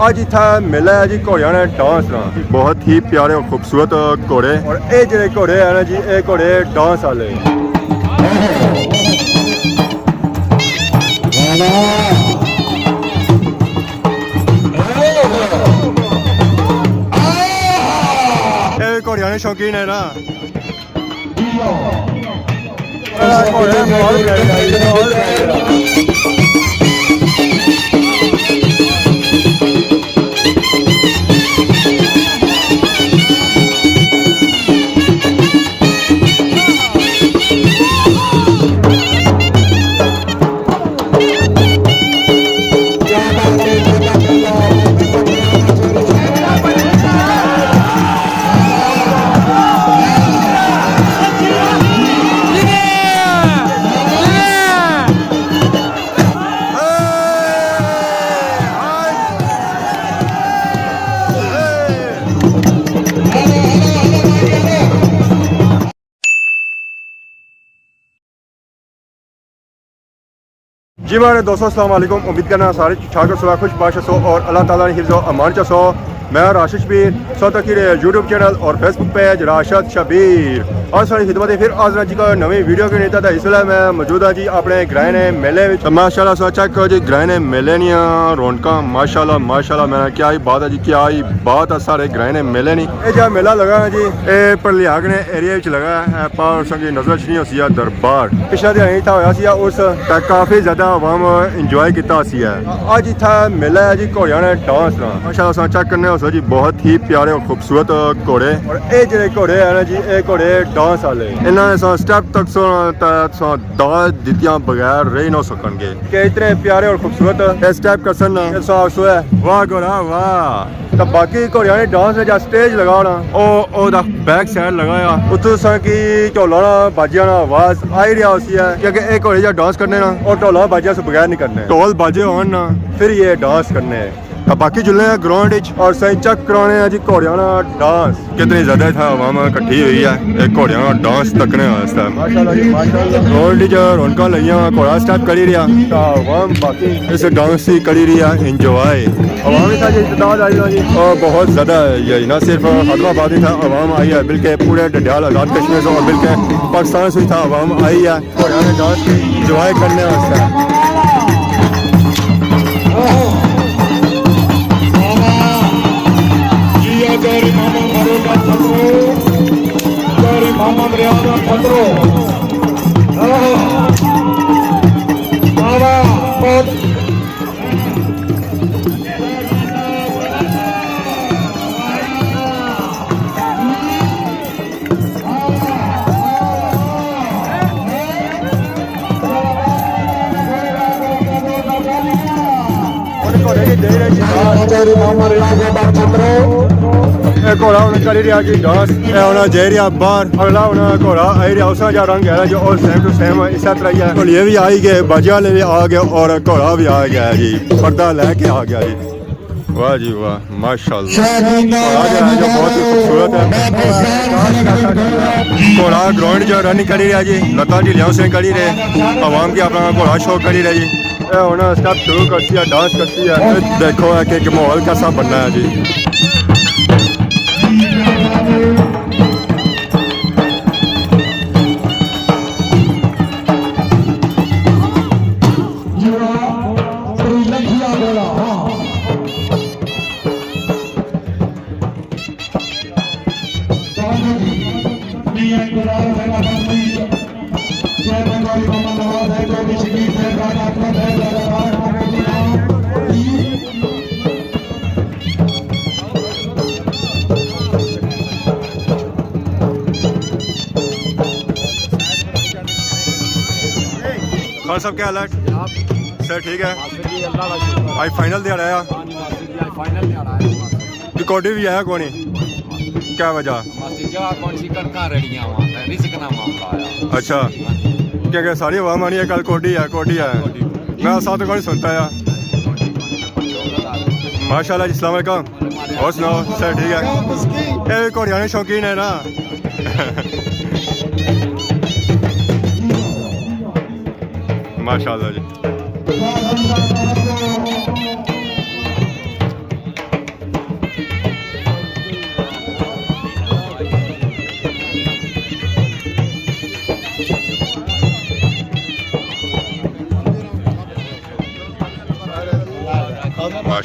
आज इतना मेला है जी घोड़िया ने डांस ना बहुत ही प्यारे और खूबसूरत घोड़े और ये जो घोड़े है ना जी ये घोड़े डांस वाले घोड़िया ने शौकीन है ना जी मेरे दोस्तों अस्सलाम वालेकुम। उम्मीद करना सारे ठाकर सुबह खुश बाश सो और अल्लाह ताला ने हिफ्ज़ व अमान सो। मैं राशिद शबीर सौतकीर यूट्यूब चैनल और फेसबुक पेज राशिद शबीर और सारी खिदमत फिर आज जी का नवी वीडियो के नेता था। इसलिए मैं मौजूद हाँ जी अपने ग्रहने मेले तो माशाल्लाह सो चेक करो जी ग्रहने मेले नहीं रौनक माशाल्लाह माशाल्लाह मैंने क्या ही बात है जी क्या ही बात है सारे ग्रहने मेले नहीं ये जहाँ मेला लगा है जी ये परलियाग ने एरिया लगा है पार संगी नजर नहीं हो दरबार पिछला दिन यही था उस काफ़ी ज़्यादा आवाम इंजॉय किया आज इतना मेला है जी घोड़िया ने डांस ना माशाल्लाह चेक करने जी बहुत ही प्यारे और खूबसूरत घोड़े और ये जो घोड़े है ना जी ये घोड़े डांस वाले इन्होंने स्टेप तक दाज दित्तियां बगैर रह ना सकणगे कि इतने प्यारे और खूबसूरत स्टेप कसन वाह घोड़ा वाह तो बाकी घोड़िया ने डांस ने जहाँ स्टेज लगाना ओ बैक साइड लगाया उतो की ढोला बाजिया ना आवाज आई रहा उसी है क्योंकि एक घोड़े जहाँ डांस करने ना और ढोला बाजिया से बगैर नहीं करने ढोल बाजे हो ना फिर ये डांस करने तो बाकी जुलने ग्राउंड और सही चेक कराने जी घोड़िया डांस कितनी ज्यादा था आवाम इकट्ठी हुई है घोड़िया डांस तकने वास्ते ग्राउंड रौनक लगिया घोड़ा स्टेप करी रहा तो आवाम बाकी इस डांस ही करी रही है इंजॉय आवाम था जी तादाद आई जी और बहुत ज्यादा यही ना सिर्फ हैदराबाद ही था आवाम आई है बल्कि पूरे डंडियाल आजाद कश्मीर से और बल्कि पाकिस्तान से था आवाम आई है घोड़िया ने डांस की इंजॉय करने वास्ते dari Mama Maruka Patro dari Mama Riada Patro Mama Pat dari Mama Riada Patro घोड़ा उन्हें करी रहा जी डांस उन्हें जे रहा बाहर अगला उन्हें घोड़ा आई रहा उसका जो रंग है जो और सेम टू सेम इस तरह ही है घोड़िए भी आई गए बाजिया वाले भी आ गए और घोड़ा भी आ गया जी पर्दा लेके आ गया जी वाह जी वाह माशाल्लाह घोड़ा जो है जो बहुत ही खूबसूरत है घोड़ा ग्राउंड जो रनिंग करी रहा जी लता ढीलिया से करी रहे आवाम की अपना घोड़ा शो करी रहे जी उन्हें स्टेप शुरू करती है डांस करती है देखो है कि माहौल कैसा बनना है जी खान साहब क्या हालत सर ठीक है आज फाइनल दिहाड़ा आया रिकॉर्डिंग भी आया कौन क्या वजह अच्छा क्या क्या सारी आवाम आनी है कल कोडी है मैं साथ कौन सुनता है माशाल्लाह जी अस्सलाम वालेकुम और सुनाओ सर ठीक है ये घोड़िया शौकीन है ना माशाल्लाह जी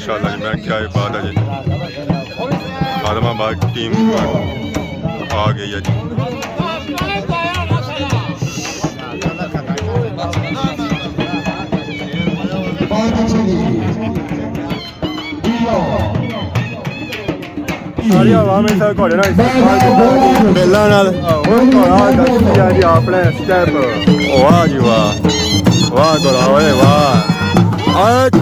माशाल्लाह जी, मैं क्या बात है जी। आदमाबाद टीम आ गई है जी। सारी आवाम इस घोड़े नाल बेलां नाल घोड़ा दसदिया जी अपने स्टेप। वाह जी वाह, वाह घोड़ा ओए वाह, वाह जी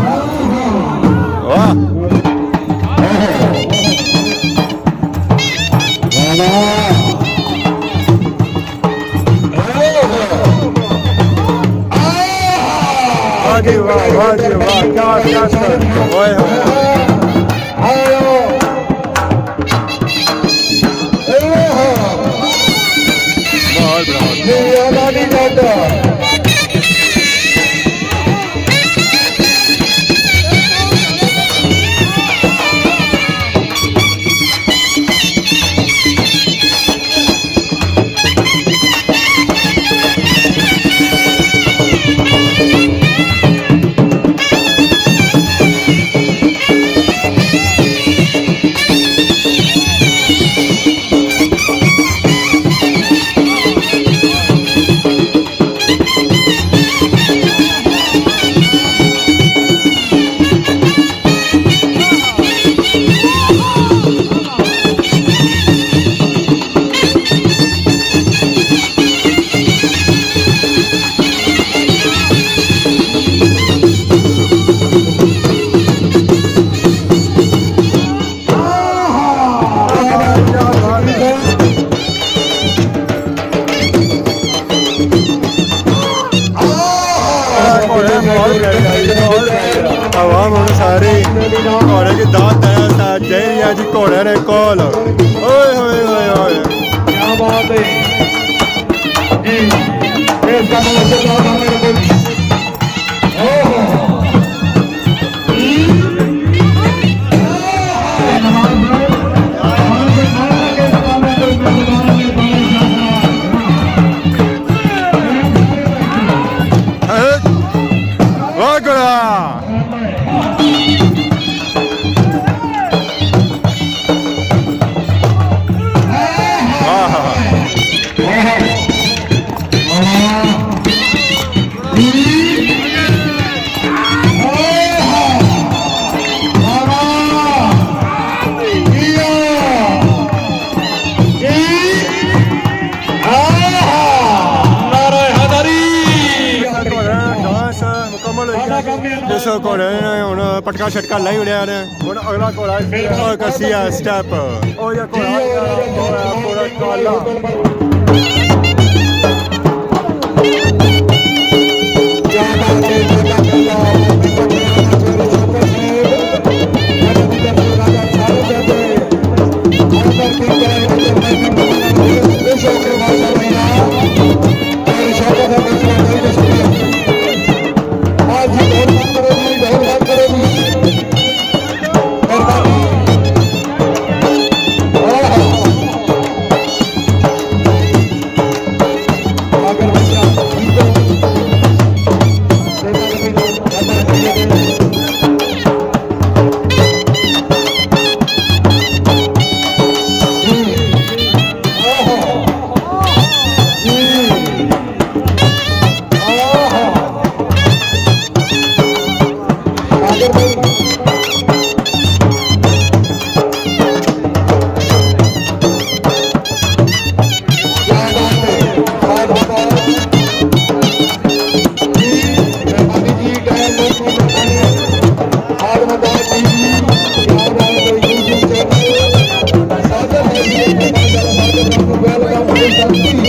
वाह, वाह जी वाह, क्या ओए आवाम हम सारे घोड़े की दात चाहिए जी। घोड़े ने कॉल ओए होए होए होए, क्या बात है जी। इस का वाह घोड़ा जिस घोड़े ने हुण पटका शटका लाई उड़िया ने हुण अगला घोड़ा कसी है स्टैप ओ ये घोड़ा पूरा काला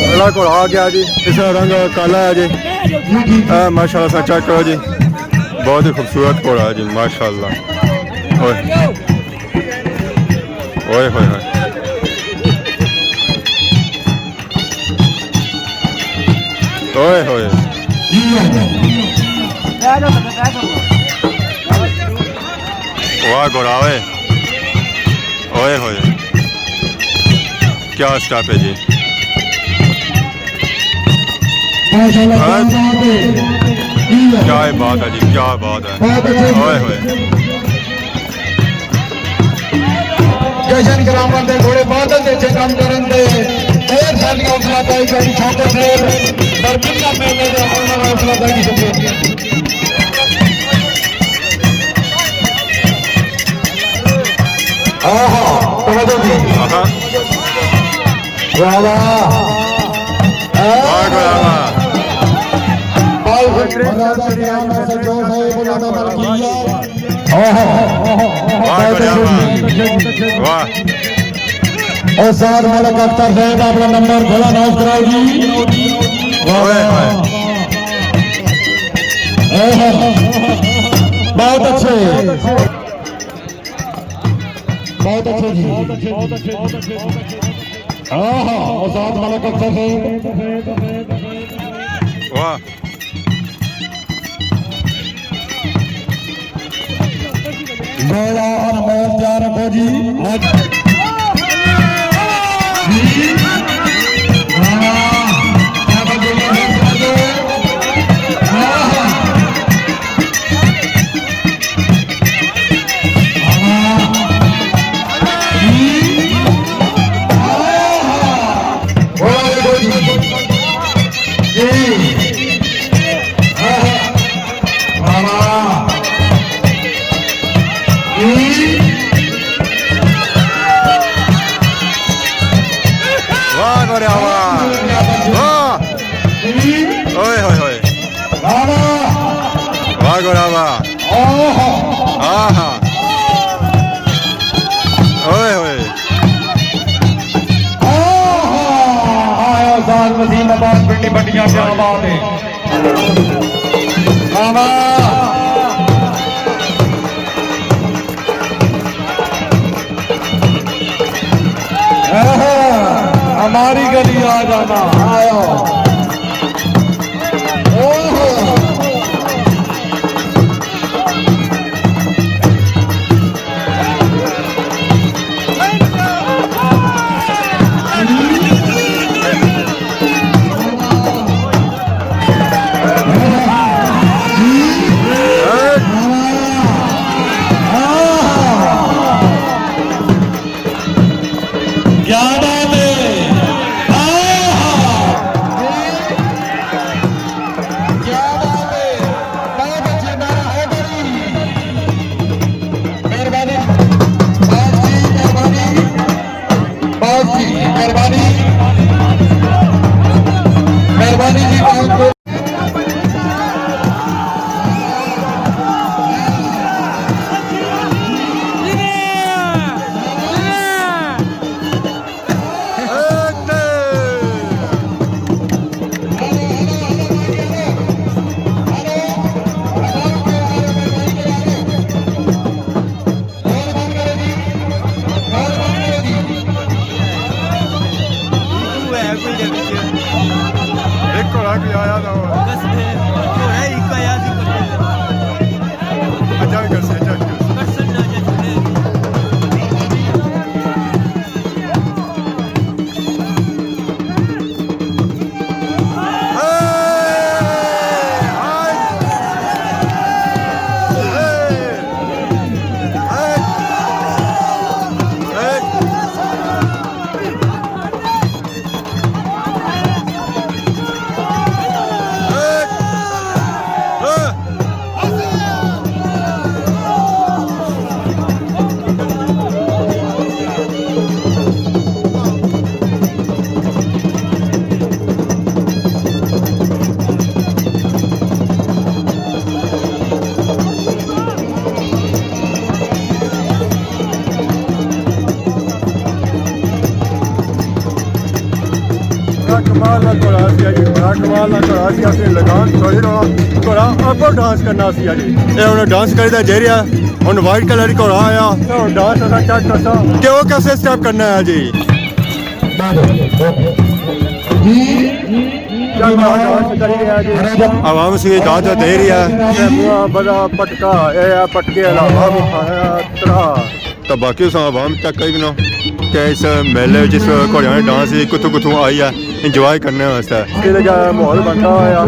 अगला घोड़ा आ गया जी। इसका रंग काला है जी। माशाल्लाह से चेक करो जी, बहुत ही खूबसूरत घोड़ा है जी माशाल्लाह। ओए ओए होए होए, ओए होए वाह घोड़ा ओए ओए होए, क्या स्टॉप है जी। क्या बात है जी, क्या बात है। ओए होए ਜਸ਼ਨ ਕਰਾਉਣ ਦੇ ਘੋੜੇ ਬਾਦਲ ਦੇ ਚ ਕੰਮ ਕਰਨ ਦੇ ਢੇਰ ਸਾਰੀਆਂ ਹੌਸਲਾ ਪਾਈ ਗਈ ਛੋਟੇ ਸਾਹਿਬ ਬਰਕਤਾਂ ਮੇਲੇ ਦੇ ਉਹਨਾਂ ਹੌਸਲਾ ਪਾਈ ਸ਼ੁਕਰੀਆ ਆਹਾ ਤਵੱਜੋ ਜੀ ਆਹਾ ਵਾਹ ਵਾਹ ਵਾਹ ਵਾਹ ਬਾਲ ਮਰਾਦਾ ਰਿਆਮ ਸਜੋ ਹੈ ਉਹਨਾਂ ਦਾ ਮਰਕੀਆ ਵਾਹ और साथ मालक अख्तर साहब अपना नंबर खोला नॉक कराओ जी बहुत अच्छे जी हाँ हाँ और साथ मालक अख्तर साहब वाह मेरा अनमोल प्यार रखो जी मसीनाबाद पिंडी बंडियां क्या बात है हमारी गली आ जाना आयो कमाल का घोड़ा सी जी बड़ा कमाल का घोड़ा सी असली लगान थोड़ी रहा घोड़ा आपको डांस करना सी जी ये उन्हें डांस करी जेरिया उन वाइट कलर की घोड़ा आया तो डांस असा चेक करता कि वो कैसे स्टेप करना है जी आवाम से इजाजत दे रही है बुआ बड़ा पटका ये पटके अलावा भी खाया तरा तो बाकी आवाम चेक करी ना कि इस मेले जिस घोड़िया डांस कुत्थों कुत्थों आई है ਇੰਜੋਏ ਕਰਨੇ ਵਾਸਤੇ ਇਹਦਾ ਜਿਹਾ ਮਾਹੌਲ ਬਣਦਾ ਹੋਇਆ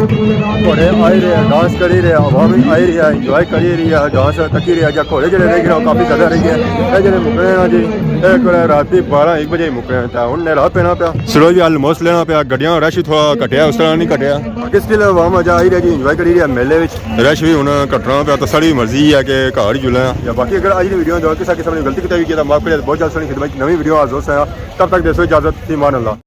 ਘੋੜੇ ਆਏ ਰਹੇ ਡਾਂਸ ਕਰੀ ਰਹੇ ਆਵਾਮ ਵੀ ਆਈ ਰਹੀ ਹੈ ਇੰਜੋਏ ਕਰੀ ਰਹੀ ਹੈ ਡਾਂਸ ਤੱਕੀ ਰਿਹਾ ਜਾਂ ਘੋੜੇ ਜਿਹੜੇ ਰਹਿ ਗਏ ਉਹ ਕਾਫੀ ਜ਼ਿਆਦਾ ਰਹੀ ਹੈ ਇਹ ਜਿਹੜੇ ਮੁੱਕਣੇ ਆ ਜੀ ਇਹ ਕੋਲ ਰਾਤੀ 12-1 ਵਜੇ ਮੁੱਕਣੇ ਤਾਂ ਹੁਣ ਨੇਰਾ ਪੈਣਾ ਪਿਆ ਸਲੋ ਵੀ ਆਲਮੋਸਟ ਲੈਣਾ ਪਿਆ ਗੱਡੀਆਂ ਰਸ਼ ਥੋੜਾ ਘਟਿਆ ਉਸ ਤਰ੍ਹਾਂ ਨਹੀਂ ਘਟਿਆ ਕਿਸ ਲਈ ਆਵਾਮ ਅਜਾ ਆਈ ਰਹੀ ਜੀ ਇੰਜੋਏ ਕਰੀ ਰਿਹਾ ਮੇਲੇ ਵਿੱਚ ਰਸ਼ ਵੀ ਹੁਣ ਘਟਣਾ ਪਿਆ ਤਾਂ ਸਾਡੀ ਮਰਜ਼ੀ ਹੈ ਕਿ ਘਰ ਹੀ ਜੁਲਣਾ ਜਾਂ ਬਾਕੀ ਅगर ਅੱਜ ਦੀ ਵੀਡੀਓ ਜੋ ਕਿਸੇ ਨੇ ਗਲਤੀ ਕੀਤੀ ਹੋਈ ਹੈ ਤਾਂ ਮਾਫ ਕਰਿए बहुत जल्द सोनी खिदमत नवी वीडियो आज दोस्त है तब तक देशो इजाजत ईमान अल्लाह